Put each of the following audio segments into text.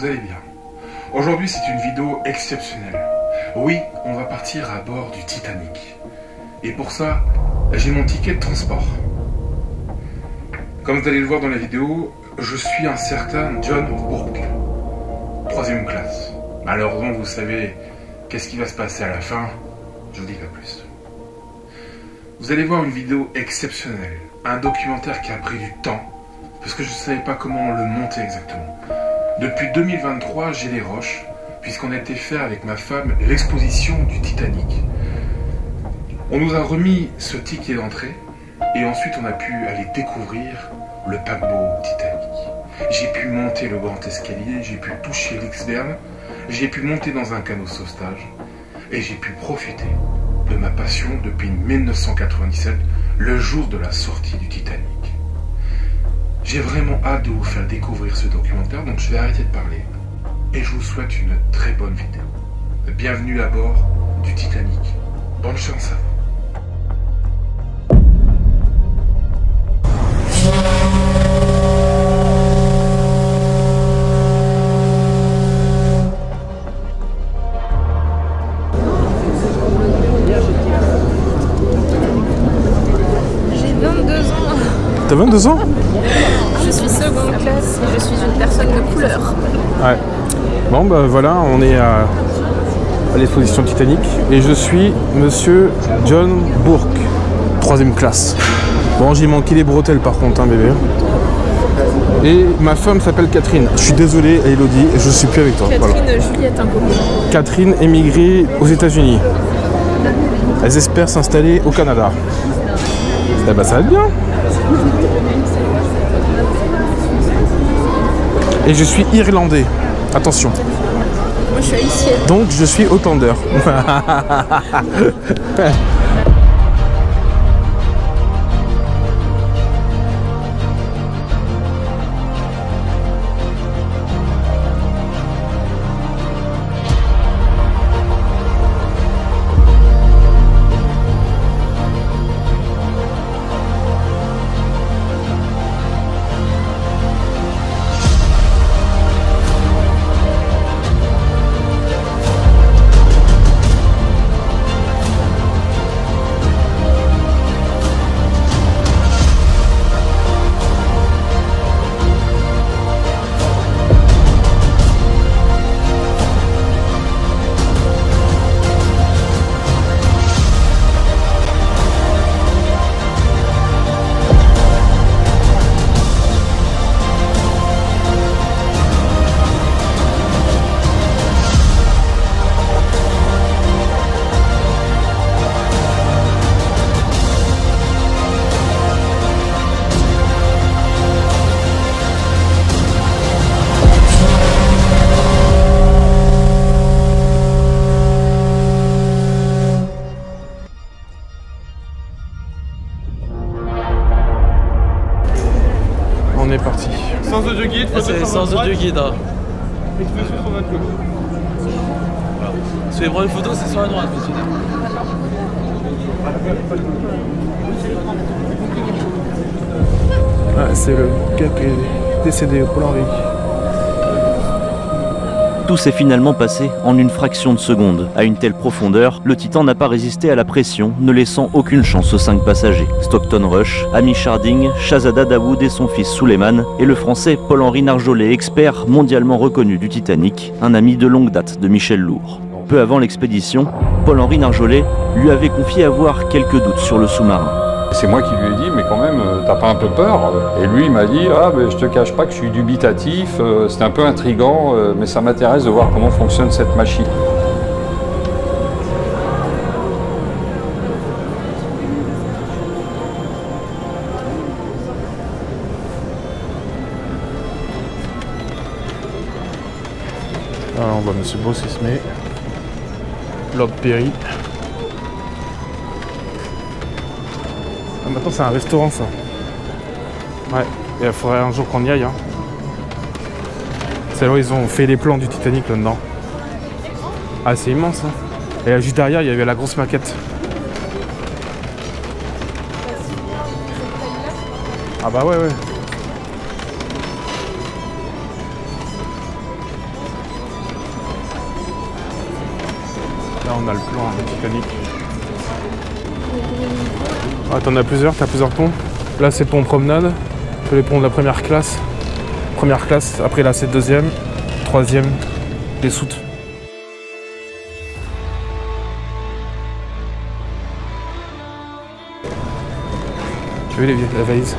vous allez bien. Aujourd'hui, c'est une vidéo exceptionnelle. Oui, on va partir à bord du Titanic. Et pour ça, j'ai mon ticket de transport. Comme vous allez le voir dans la vidéo, je suis un certain John Bourke, 3e classe. Malheureusement, vous savez qu'est-ce qui va se passer à la fin, je ne dis pas plus. Vous allez voir une vidéo exceptionnelle, un documentaire qui a pris du temps, parce que je ne savais pas comment le monter exactement. Depuis 2023, j'ai les roches, puisqu'on a été faire avec ma femme l'exposition du Titanic. On nous a remis ce ticket d'entrée, et ensuite on a pu aller découvrir le paquebot Titanic. J'ai pu monter le grand escalier, j'ai pu toucher l'iceberg, j'ai pu monter dans un canot de sauvetage, et j'ai pu profiter de ma passion depuis 1997, le jour de la sortie du Titanic. J'ai vraiment hâte de vous faire découvrir ce documentaire, donc je vais arrêter de parler. Et je vous souhaite une très bonne vidéo. Bienvenue à bord du Titanic. Bonne chance à vous. J'ai 22 ans. T'as 22 ans? Je suis seconde classe et je suis une personne de couleur. Ouais. Bon bah voilà, on est à l'exposition Titanic et je suis monsieur John Bourke, 3e classe. Bon, j'ai manqué les bretelles par contre, hein, bébé. Et ma femme s'appelle Catherine. Je suis désolé, Elodie, je suis plus avec toi. Catherine Voilà. Juliette, un coco. Catherine émigrée aux États-Unis. Elles espèrent s'installer au Canada. Eh ben ça va être bien. Et je suis irlandais. Attention. Moi je suis haïtienne. Donc je suis Outlander. On est parti. Sans audio-guide, c'est sans audio-guide. Hein. Exposition sur votre gauche. Voilà. Si vous voulez prendre une photo, c'est sur la droite, monsieur. Ah, c'est le gars qui est décédé au Paul-Henri. Tout s'est finalement passé en une fraction de seconde. À une telle profondeur, le Titan n'a pas résisté à la pression, ne laissant aucune chance aux 5 passagers. Stockton Rush, Hamish Harding, Shahzada Dawood et son fils Suleiman, et le français Paul-Henri Narjolet, expert mondialement reconnu du Titanic, un ami de longue date de Michel Lourd. Peu avant l'expédition, Paul-Henri Narjolet lui avait confié avoir quelques doutes sur le sous-marin. C'est moi qui lui ai dit, mais quand même, t'as pas un peu peur? Et lui, il m'a dit, ah, ben, je te cache pas que je suis dubitatif, c'est un peu intriguant, mais ça m'intéresse de voir comment fonctionne cette machine. Alors on voit monsieur Bossismé, Lord Perry. Ah, maintenant c'est un restaurant ça. Ouais, et il faudrait un jour qu'on y aille. Hein. C'est là où ils ont fait les plans du Titanic là-dedans. Ah c'est immense. Hein. Et là, juste derrière il y avait la grosse maquette. Ah bah ouais ouais. Là on a le plan de Titanic. Ah, t'en as plusieurs, t'as plusieurs ponts. Là c'est le pont promenade, c'est les ponts de la première classe. Première classe, après là c'est deuxième, troisième, les soutes. Tu veux la valise?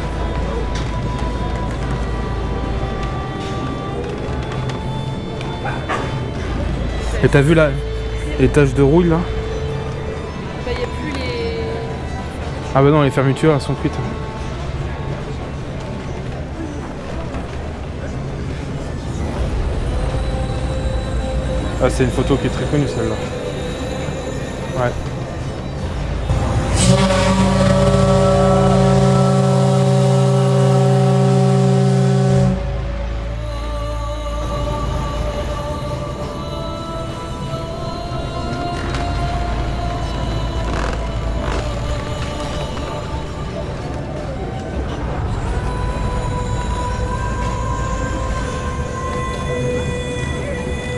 Et t'as vu là les taches de rouille là? Bah, y a plus les... Ah bah non, les fermetures elles sont cuites. Ah, c'est une photo qui est très connue celle-là. Ouais.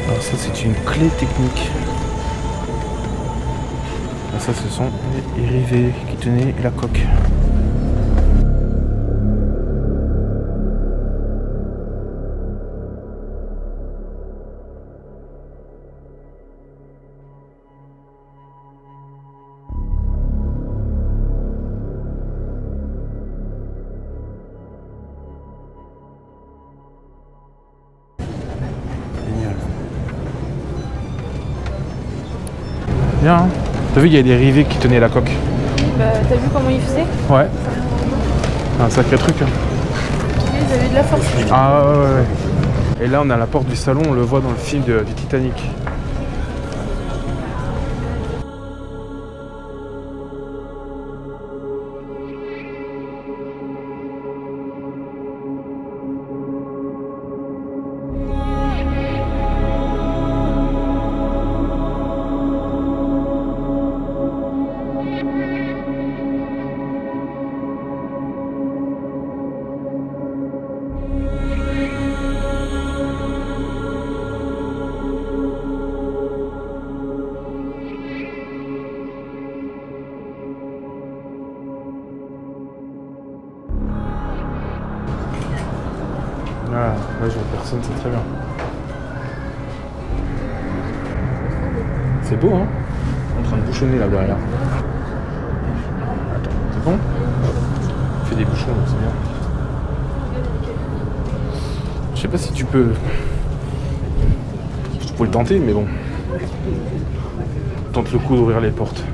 Alors ça c'est une clé technique. Ah, ça ce sont les rivets qui tenaient la coque. Bien, hein. T'as vu, il y a des rivets qui tenaient la coque. Bah, t'as vu comment ils faisaient? Ouais. Un sacré truc. Hein. Ils avaient de la force. Ah ouais, ouais. Et là, on a la porte du salon, on le voit dans le film du Titanic. Voilà, là je vois personne, c'est très bien. C'est beau, hein? En train de bouchonner là derrière. Attends, c'est bon? Il fait des bouchons, c'est bien. Je sais pas si tu peux... Je pourrais le tenter, mais bon. Tente le coup d'ouvrir les portes.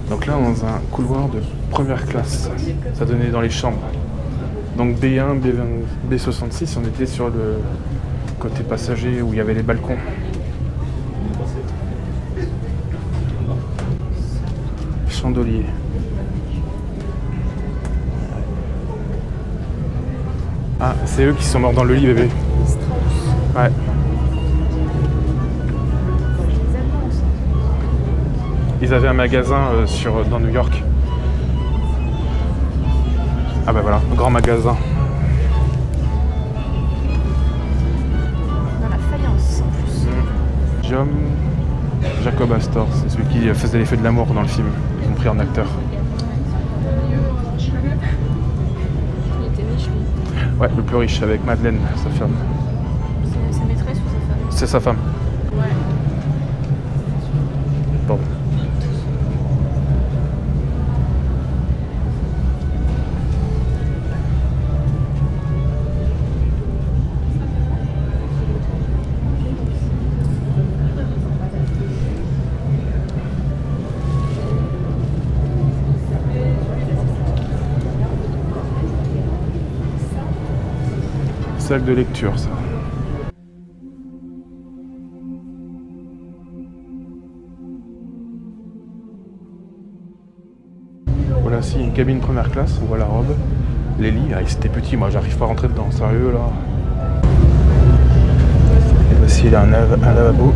Donc là, dans un couloir de première classe. Ça donnait dans les chambres. Donc B1, B20, B66, on était sur le côté passager où il y avait les balcons. Chandelier. Ah, c'est eux qui sont morts dans le lit, bébé. Ouais. Ils avaient un magasin dans New York. Ah bah voilà, grand magasin. Dans la faïence en plus. John Jacob Astor, c'est celui qui faisait les feux de l'amour dans le film. Ils ont pris en acteur. Il était riche, lui. Ouais, le plus riche avec Madeleine, sa femme. C'est sa maîtresse ou sa femme? C'est sa femme. Ouais. Bon. Sac de lecture, ça. Voilà, ici une cabine première classe, on voit la robe. Les lits, ah, c'était petit, moi j'arrive pas à rentrer dedans, sérieux là. Et voici là un lavabo.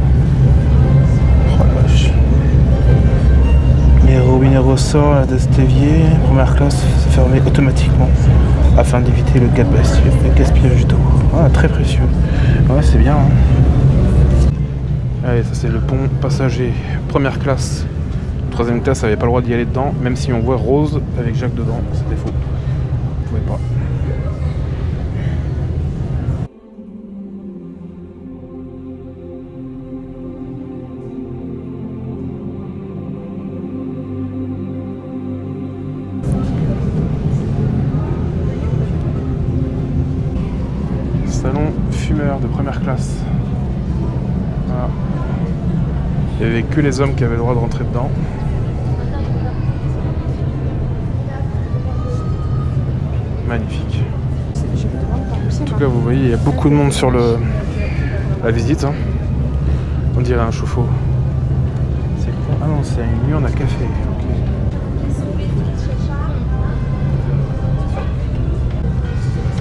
Oh la vache. Les robinets ressorts d'Estevier, première classe, c'est fermé automatiquement afin d'éviter le gaspillage d'eau. Ah, très précieux. Ouais, c'est bien. Hein. Allez, ça c'est le pont passager première classe. Troisième classe, ça n'avait pas le droit d'y aller dedans, même si on voit Rose avec Jacques dedans, c'était faux. Vous pouvez pas. Salon fumeur de première classe. Voilà. Il n'y avait que les hommes qui avaient le droit de rentrer dedans. Magnifique. En tout cas, vous voyez, il y a beaucoup de monde sur la visite. Hein. On dirait un chauffe-eau. C'est quoi? Ah non, c'est une urne à café. Okay.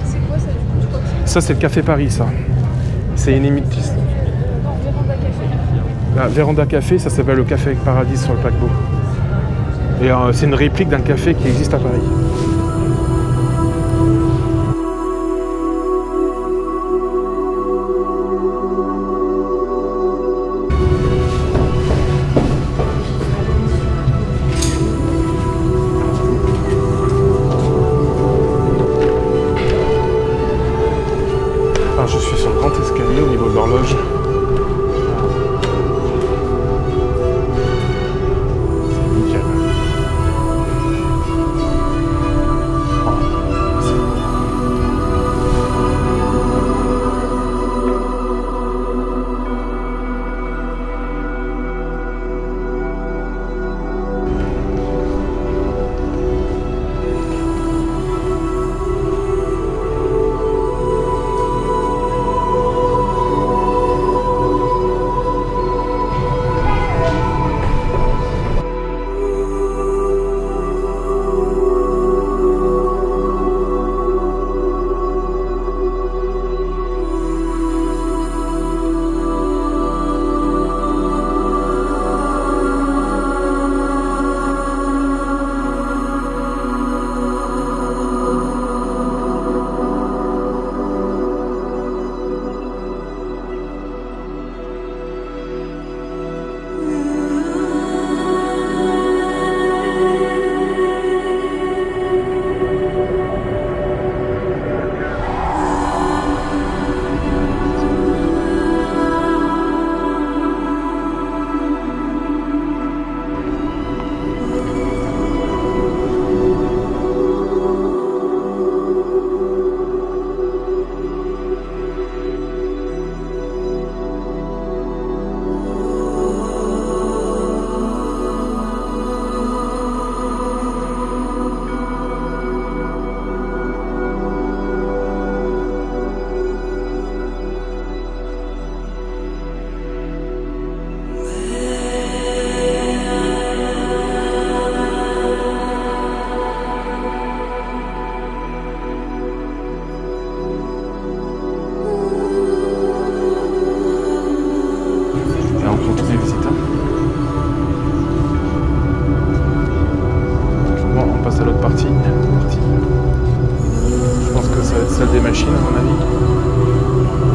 C'est quoi ça du coup? Je crois que Ça, c'est le Café Paris, ça. C'est une émission. Véranda Café. La Véranda Café, ça s'appelle le Café avec Paradis sur le paquebot. Et c'est une réplique d'un café qui existe à Paris. Alors je suis sur le grand escalier au niveau de l'horloge.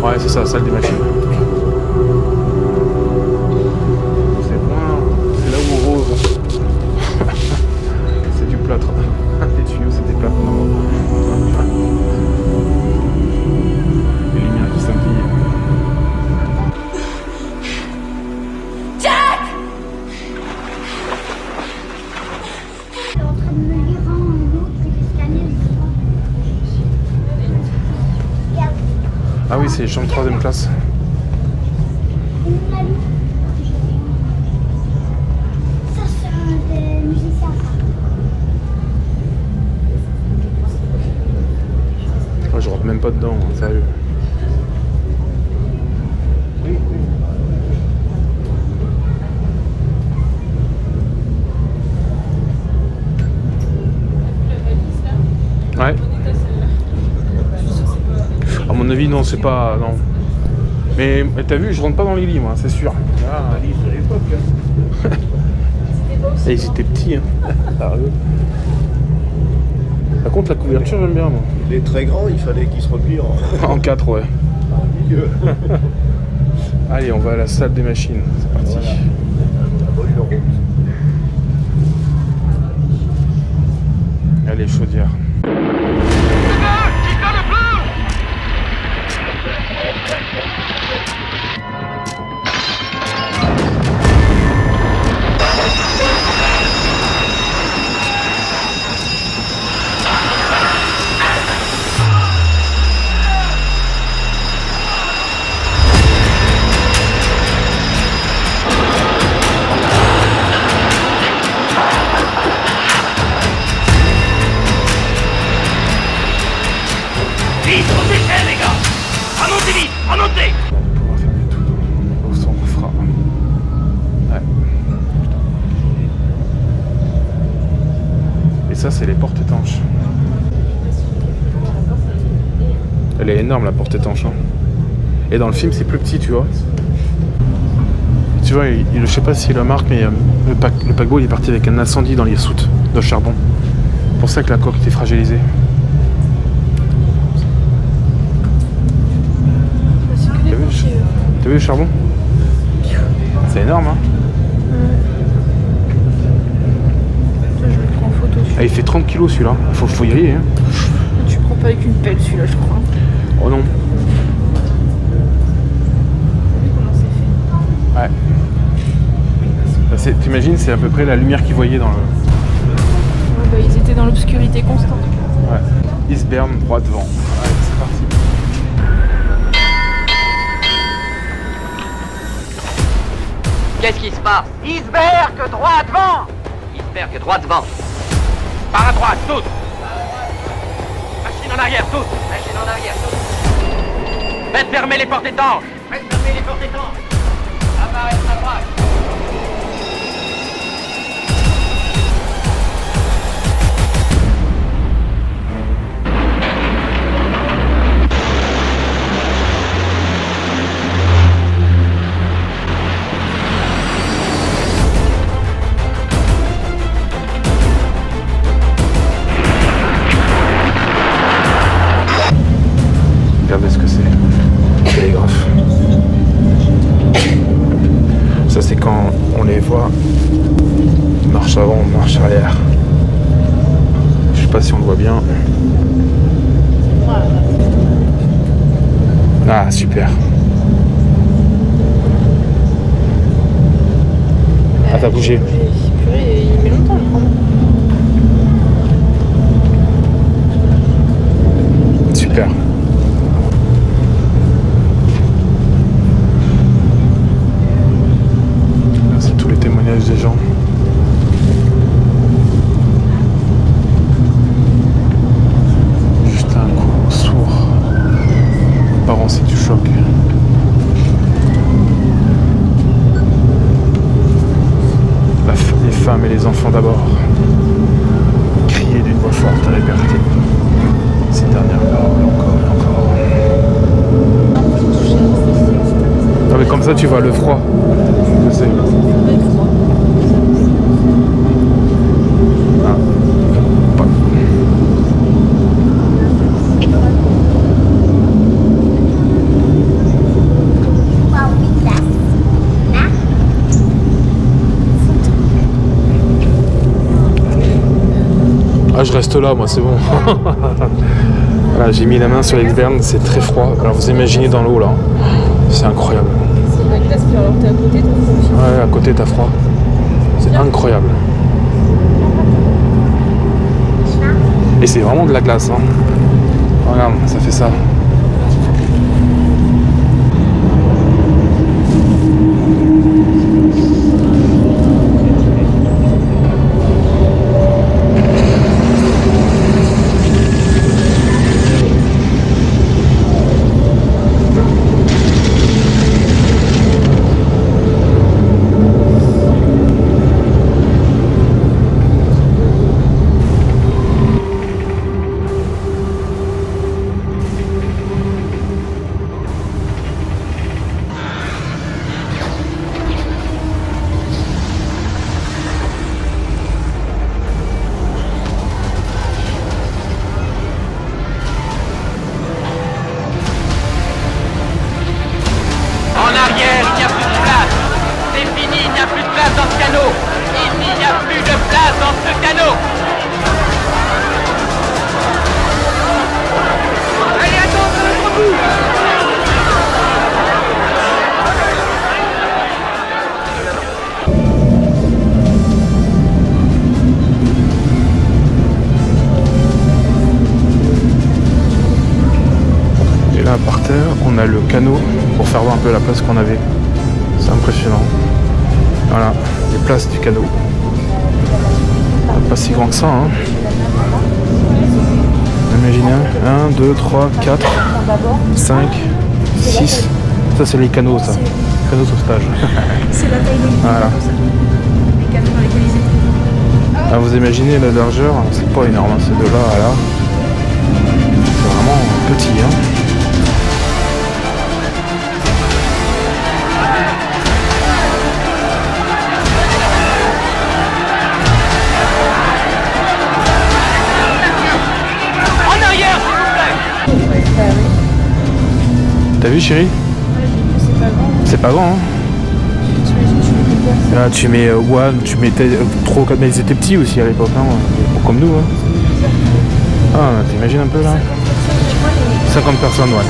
Ouais, c'est ça, salle des machines. C'est loin, c'est là où Rose. C'est du plâtre. Les tuyaux, c'est des plâtres. Les lumières qui scintillent. Ah oui, c'est les chambres de 3e classe. Ça, c'est un des musiciens. Oh, je rentre même pas dedans, hein, sérieux. Ouais. À mon avis, non, c'est pas... non. Mais t'as vu, je rentre pas dans les lits, moi, c'est sûr. Ah, les lits de l'époque. Et ils étaient petits, hein. Sérieux. Par contre, la couverture, j'aime bien, moi. Il est très grand, il fallait qu'il se replie en... En 4, ouais. milieu. Allez, on va à la salle des machines. C'est parti. Allez, chaudière. Ça, c'est les portes étanches. Elle est énorme, la porte étanche. Hein. Et dans le film, c'est plus petit, tu vois. Tu vois, je sais pas s'il le marque, mais le paquebot il est parti avec un incendie dans les soutes de charbon. C'est pour ça que la coque était fragilisée. T'as vu le charbon? C'est énorme, hein. Ah, il fait 30 kilos celui-là, faut y aller. Hein. Tu prends pas avec une pelle celui-là, je crois. Oh non. Comment c'est fait? Ouais. T'imagines, c'est à peu près la lumière qu'ils voyaient dans le... Ouais, bah, ils étaient dans l'obscurité constante. Ouais. Iceberg, droit devant. Allez, c'est parti. Qu'est-ce qui se passe? Iceberg, droit devant! Iceberg, droit devant! Par à droite, toutes! Machine en arrière, toutes! Machine en arrière, toutes! Faites fermer les portes étanches! Faites fermer les portes étanches! Apparaître à droite! Regardez ce que c'est. Télégraphe. Ça c'est quand on les voit. Marche avant, marche arrière. Je sais pas si on le voit bien. Ah super. Ah t'as bougé. Purée, il met longtemps à le prendre. Super. C'est tous les témoignages des gens. Juste un coup sourd. Parents, c'est du choc. Les femmes et les enfants d'abord. Crier d'une voix forte à répéter. Ces dernières paroles encore et encore. Non mais comme ça tu vois le froid. Je sais. Ah. Pas. Ah je reste là moi c'est bon. Voilà, j'ai mis la main sur l'exberne, c'est très froid. Alors vous imaginez dans l'eau là, c'est incroyable. C'est la glace, puis alors t'es à côté, t'as froid aussi. Ouais, à côté t'as froid. C'est incroyable. Et c'est vraiment de la glace. Hein. Regarde, ça fait ça. En arrière, canot. Il n'y a plus de place dans ce canot. Allez, attends, de l'autre bout. Et là par terre, on a le canot pour faire voir un peu la place qu'on avait. C'est impressionnant. Voilà, les places du canot. Pas si grand que ça, hein. Imaginez, 1, 2, 3, 4, 5, 6. Ça c'est les canaux, ça. Canaux sauvetage. C'est la taille des Voilà. Les canaux dans lesquels ils étaient. Ah, vous imaginez la largeur, c'est pas énorme, hein. C'est de là à là. C'est vraiment petit, hein. T'as vu, chérie? C'est pas grand, hein. Là, tu mets ouais, tu mettais trop comme ils étaient petits aussi à l'époque, hein, comme nous. Hein. Ah, t'imagines un peu là? 50 personnes, ouais.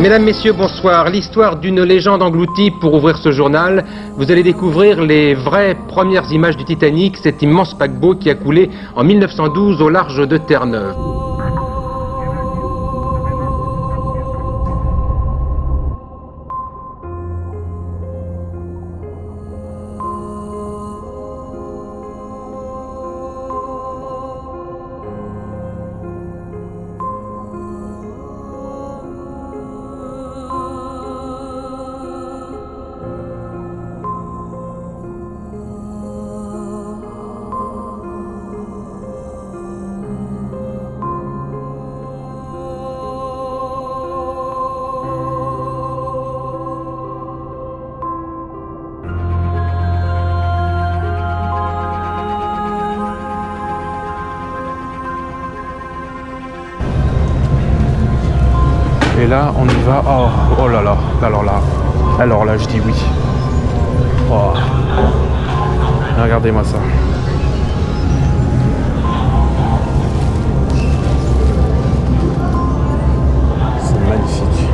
Mesdames, Messieurs, bonsoir. L'histoire d'une légende engloutie pour ouvrir ce journal. Vous allez découvrir les vraies premières images du Titanic, cet immense paquebot qui a coulé en 1912 au large de Terre-Neuve. Et là, on y va. Oh, oh là là. Alors là, je dis oui. Oh. Regardez-moi ça. C'est magnifique.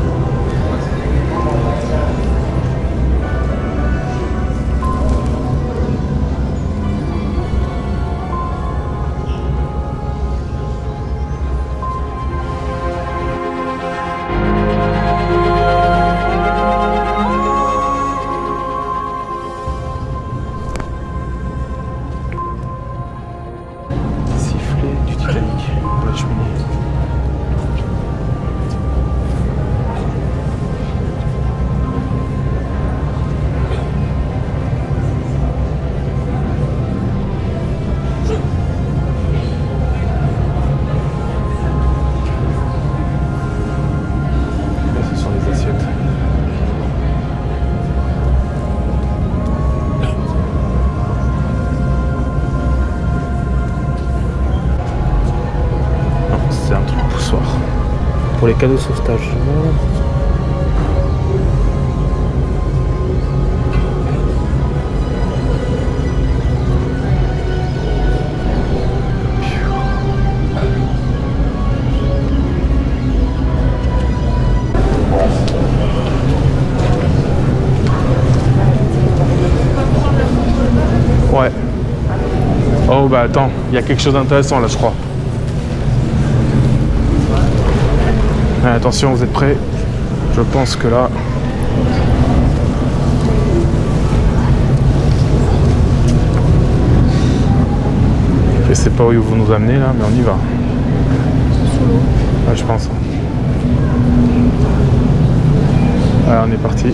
Pour les cadeaux de sauvetage. Ouais. Oh bah attends, il y a quelque chose d'intéressant là je crois. Ah, attention, vous êtes prêts? Je pense que là... Je sais pas où ils vont nous amener là, mais on y va. Ouais, je pense. Voilà, on est parti.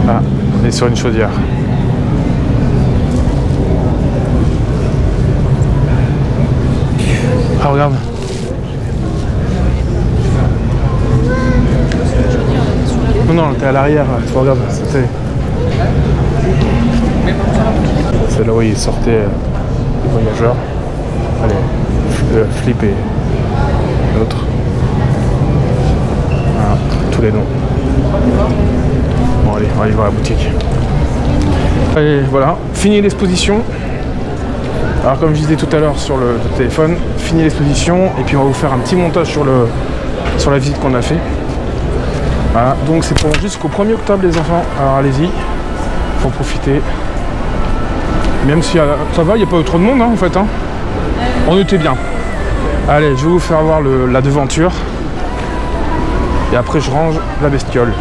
Ah, on est sur une chaudière. Ah, regarde. Non, t'es à l'arrière, tu regardes, c'est là où ils sortaient les voyageurs. Allez, Flip et l'autre. Voilà, tous les noms. Bon allez, on va aller voir la boutique. Allez, voilà, fini l'exposition. Alors comme je disais tout à l'heure sur le téléphone, fini l'exposition et puis on va vous faire un petit montage sur la visite qu'on a fait. Voilà, donc c'est pour jusqu'au 1er octobre les enfants, alors allez-y, faut en profiter. Même si ça va, il n'y a pas trop de monde hein, en fait. Hein. On était bien. Allez, je vais vous faire voir la devanture. Et après je range la bestiole.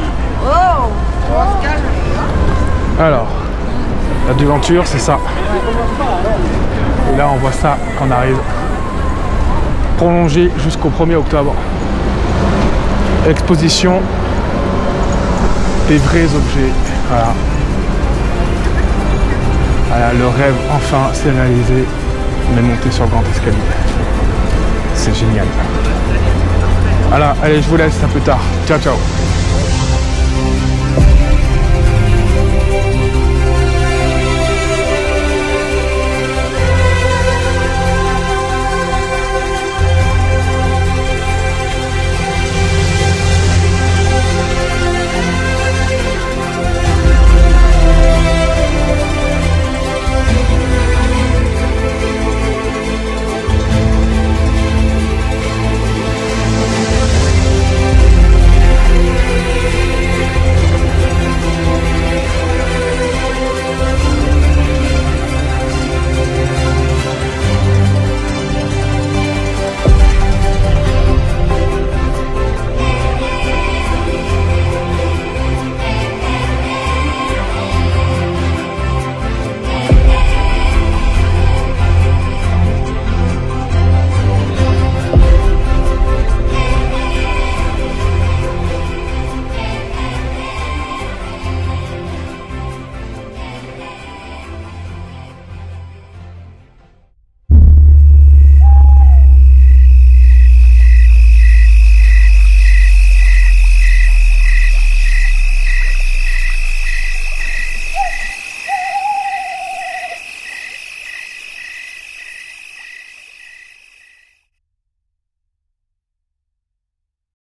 Alors, la devanture c'est ça. Et là on voit ça quand on arrive. Prolongé jusqu'au 1er octobre. Exposition des vrais objets. Voilà. Voilà, le rêve enfin s'est réalisé. On est monté sur le grand escalier. C'est génial. Voilà, allez, je vous laisse, à plus tard. Ciao, ciao.